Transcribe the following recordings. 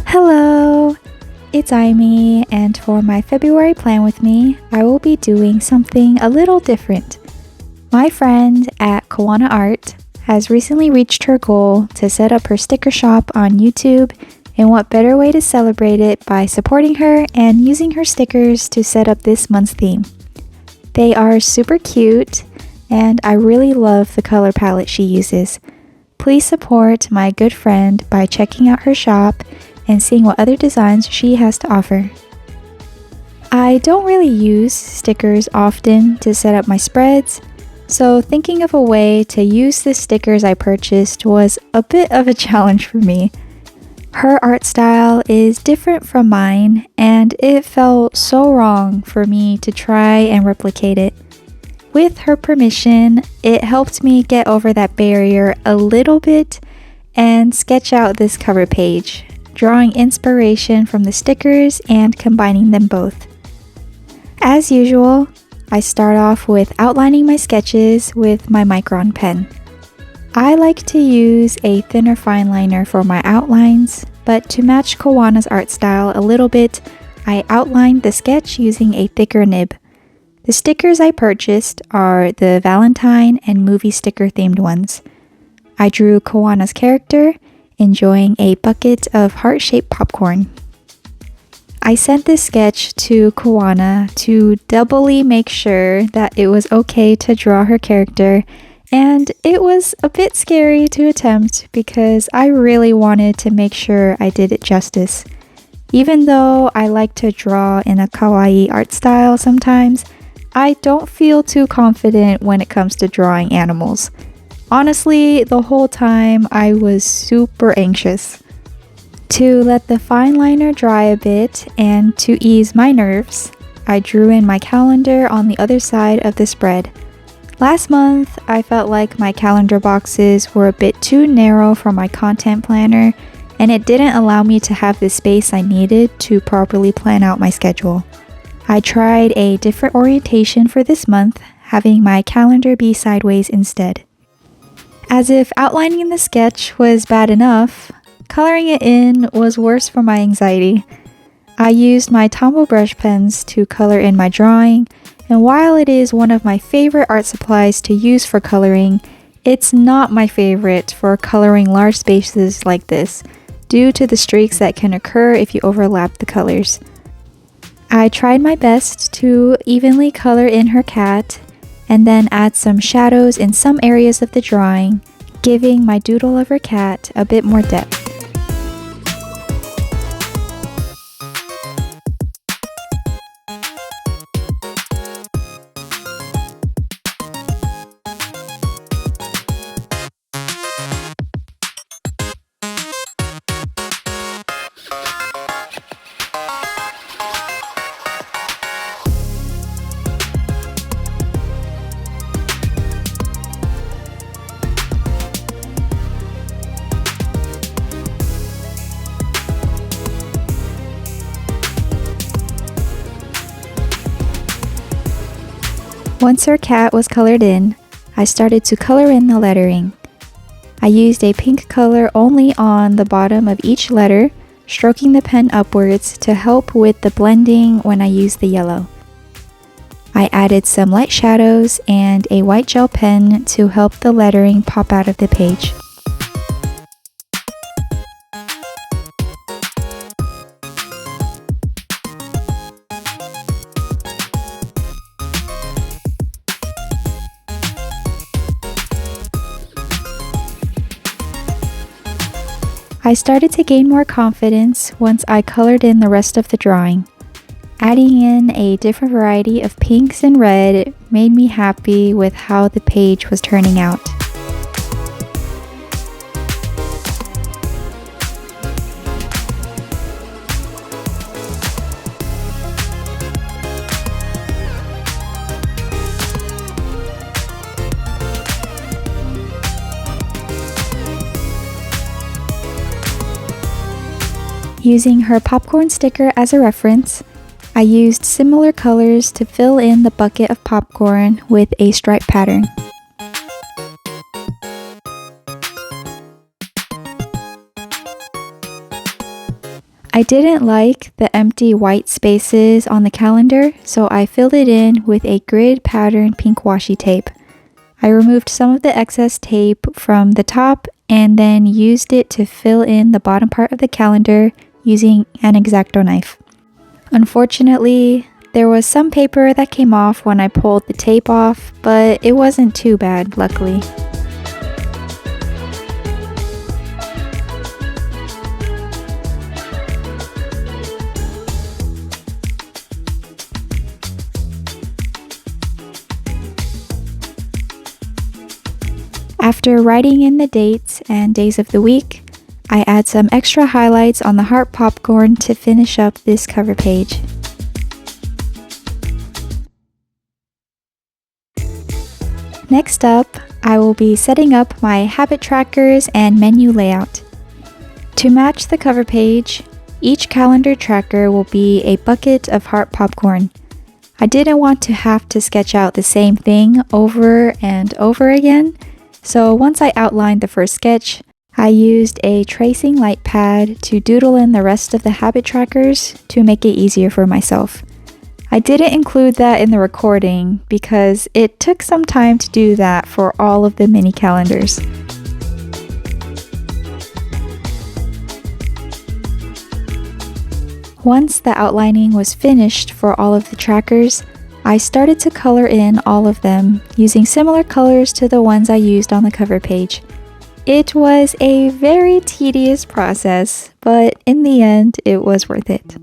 Hello, it's Aimee, and for my February plan with me, I will be doing something a little different. My friend at Kawana Art has recently reached her goal to set up her sticker shop on YouTube, and what better way to celebrate it by supporting her and using her stickers to set up this month's theme. They are super cute, and I really love the color palette she uses. Please support my good friend by checking out her shop and seeing what other designs she has to offer. I don't really use stickers often to set up my spreads, so thinking of a way to use the stickers I purchased was a bit of a challenge for me. Her art style is different from mine, and it felt so wrong for me to try and replicate it. With her permission, it helped me get over that barrier a little bit and sketch out this cover page, drawing inspiration from the stickers and combining them both. As usual, I start off with outlining my sketches with my micron pen. I like to use a thinner fine liner for my outlines, but to match Kawana's art style a little bit, I outlined the sketch using a thicker nib. The stickers I purchased are the Valentine and movie sticker themed ones. I drew Kawana's character enjoying a bucket of heart-shaped popcorn. I sent this sketch to Kawana to doubly make sure that it was okay to draw her character, and it was a bit scary to attempt because I really wanted to make sure I did it justice. Even though I like to draw in a kawaii art style sometimes, I don't feel too confident when it comes to drawing animals. Honestly, the whole time I was super anxious. To let the fine liner dry a bit and to ease my nerves, I drew in my calendar on the other side of the spread. Last month, I felt like my calendar boxes were a bit too narrow for my content planner, and it didn't allow me to have the space I needed to properly plan out my schedule. I tried a different orientation for this month, having my calendar be sideways instead. As if outlining the sketch was bad enough, coloring it in was worse for my anxiety. I used my Tombow brush pens to color in my drawing, and while it is one of my favorite art supplies to use for coloring, it's not my favorite for coloring large spaces like this, due to the streaks that can occur if you overlap the colors. I tried my best to evenly color in her cat, and then add some shadows in some areas of the drawing, giving my doodle of her cat a bit more depth. Once her cat was colored in, I started to color in the lettering. I used a pink color only on the bottom of each letter, stroking the pen upwards to help with the blending when I used the yellow. I added some light shadows and a white gel pen to help the lettering pop out of the page. I started to gain more confidence once I colored in the rest of the drawing. Adding in a different variety of pinks and red made me happy with how the page was turning out. Using her popcorn sticker as a reference, I used similar colors to fill in the bucket of popcorn with a stripe pattern. I didn't like the empty white spaces on the calendar, so I filled it in with a grid pattern pink washi tape. I removed some of the excess tape from the top and then used it to fill in the bottom part of the calendar using an X-Acto knife. Unfortunately, there was some paper that came off when I pulled the tape off, but it wasn't too bad, luckily. After writing in the dates and days of the week, I add some extra highlights on the heart popcorn to finish up this cover page. Next up, I will be setting up my habit trackers and menu layout. To match the cover page, each calendar tracker will be a bucket of heart popcorn. I didn't want to have to sketch out the same thing over and over again, so once I outlined the first sketch, I used a tracing light pad to doodle in the rest of the habit trackers to make it easier for myself. I didn't include that in the recording because it took some time to do that for all of the mini calendars. Once the outlining was finished for all of the trackers, I started to color in all of them using similar colors to the ones I used on the cover page. It was a very tedious process, but in the end, it was worth it.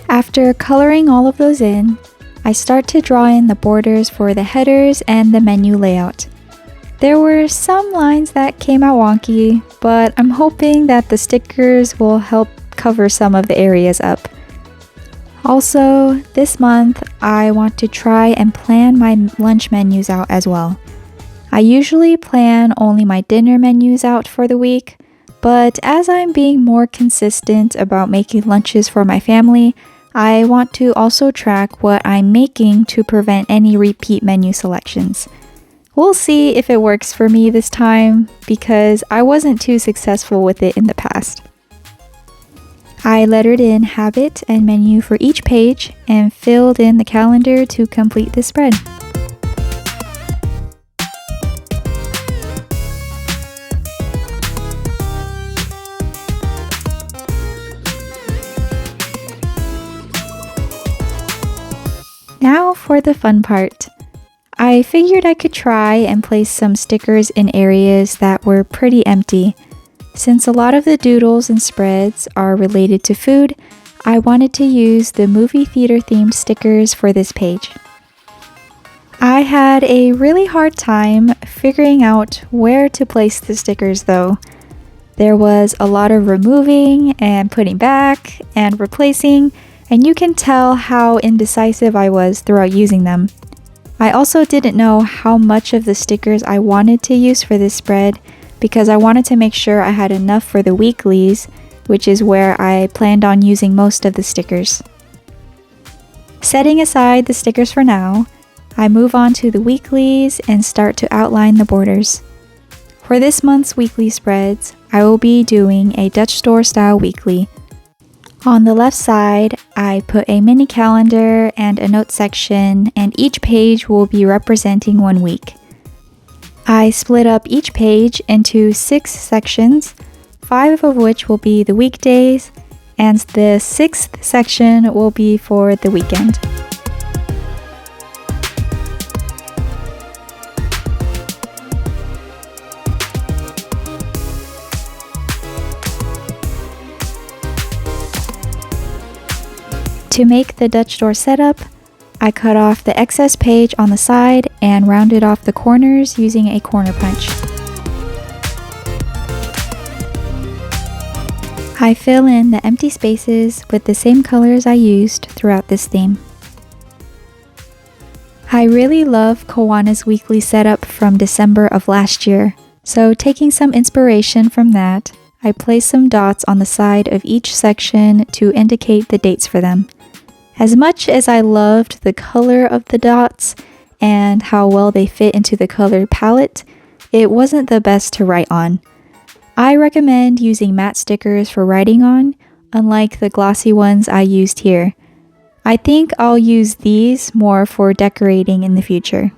After coloring all of those in, I start to draw in the borders for the headers and the menu layout. There were some lines that came out wonky, but I'm hoping that the stickers will help cover some of the areas up. Also, this month, I want to try and plan my lunch menus out as well. I usually plan only my dinner menus out for the week, but as I'm being more consistent about making lunches for my family, I want to also track what I'm making to prevent any repeat menu selections. We'll see if it works for me this time because I wasn't too successful with it in the past. I lettered in habit and menu for each page and filled in the calendar to complete the spread. Now for the fun part. I figured I could try and place some stickers in areas that were pretty empty. Since a lot of the doodles and spreads are related to food, I wanted to use the movie theater themed stickers for this page. I had a really hard time figuring out where to place the stickers though. There was a lot of removing and putting back and replacing, and you can tell how indecisive I was throughout using them. I also didn't know how much of the stickers I wanted to use for this spread because I wanted to make sure I had enough for the weeklies, which is where I planned on using most of the stickers. Setting aside the stickers for now, I move on to the weeklies and start to outline the borders. For this month's weekly spreads, I will be doing a Dutch store style weekly. On the left side, I put a mini calendar and a note section, and each page will be representing one week. I split up each page into 6 sections, 5 of which will be the weekdays, and the 6th section will be for the weekend. To make the Dutch door setup, I cut off the excess page on the side and rounded off the corners using a corner punch. I fill in the empty spaces with the same colors I used throughout this theme. I really love Kawanna's weekly setup from December of last year, so taking some inspiration from that, I placed some dots on the side of each section to indicate the dates for them. As much as I loved the color of the dots and how well they fit into the color palette, it wasn't the best to write on. I recommend using matte stickers for writing on, unlike the glossy ones I used here. I think I'll use these more for decorating in the future.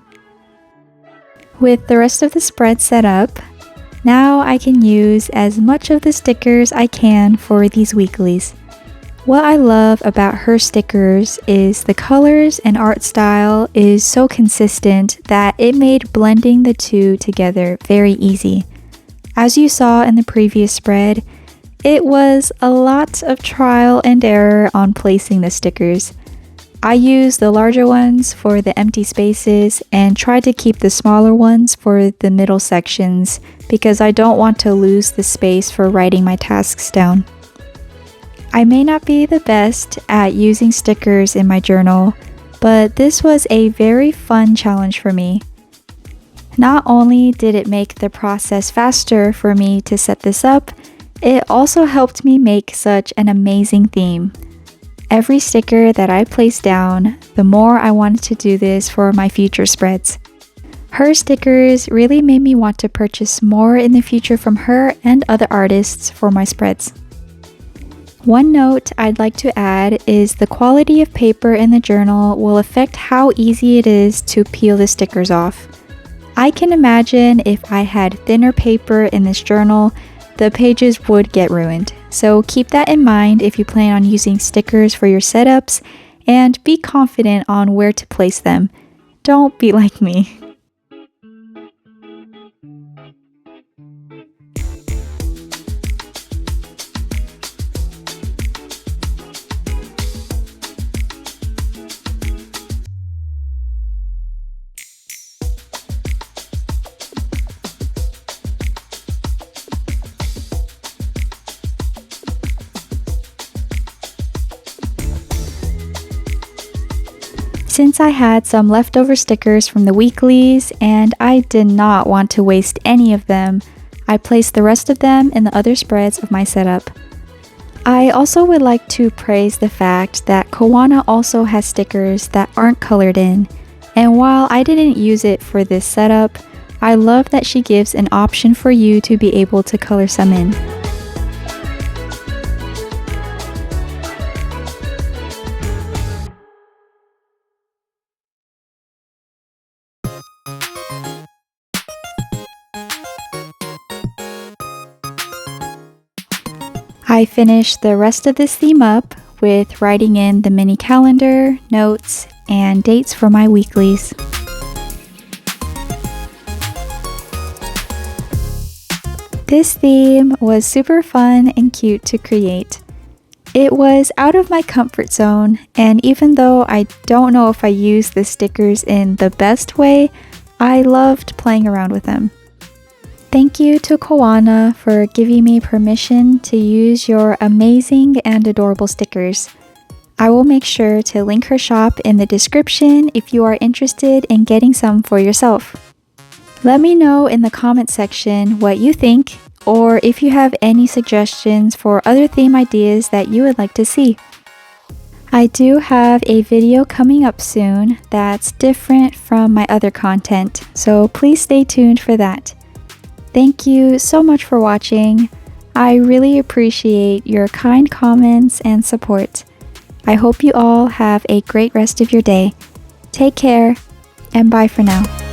With the rest of the spread set up, now I can use as much of the stickers I can for these weeklies. What I love about her stickers is the colors and art style is so consistent that it made blending the two together very easy. As you saw in the previous spread, it was a lot of trial and error on placing the stickers. I used the larger ones for the empty spaces and tried to keep the smaller ones for the middle sections because I don't want to lose the space for writing my tasks down. I may not be the best at using stickers in my journal, but this was a very fun challenge for me. Not only did it make the process faster for me to set this up, it also helped me make such an amazing theme. Every sticker that I placed down, the more I wanted to do this for my future spreads. Her stickers really made me want to purchase more in the future from her and other artists for my spreads. One note I'd like to add is the quality of paper in the journal will affect how easy it is to peel the stickers off. I can imagine if I had thinner paper in this journal, the pages would get ruined. So keep that in mind if you plan on using stickers for your setups and be confident on where to place them. Don't be like me. Since I had some leftover stickers from the weeklies and I did not want to waste any of them, I placed the rest of them in the other spreads of my setup. I also would like to praise the fact that Kawanna also has stickers that aren't colored in, and while I didn't use it for this setup, I love that she gives an option for you to be able to color some in. I finished the rest of this theme up with writing in the mini calendar, notes, and dates for my weeklies. This theme was super fun and cute to create. It was out of my comfort zone, and even though I don't know if I used the stickers in the best way, I loved playing around with them. Thank you to Kawanna for giving me permission to use your amazing and adorable stickers. I will make sure to link her shop in the description if you are interested in getting some for yourself. Let me know in the comment section what you think, or if you have any suggestions for other theme ideas that you would like to see. I do have a video coming up soon that's different from my other content, so please stay tuned for that. Thank you so much for watching. I really appreciate your kind comments and support. I hope you all have a great rest of your day. Take care, and bye for now.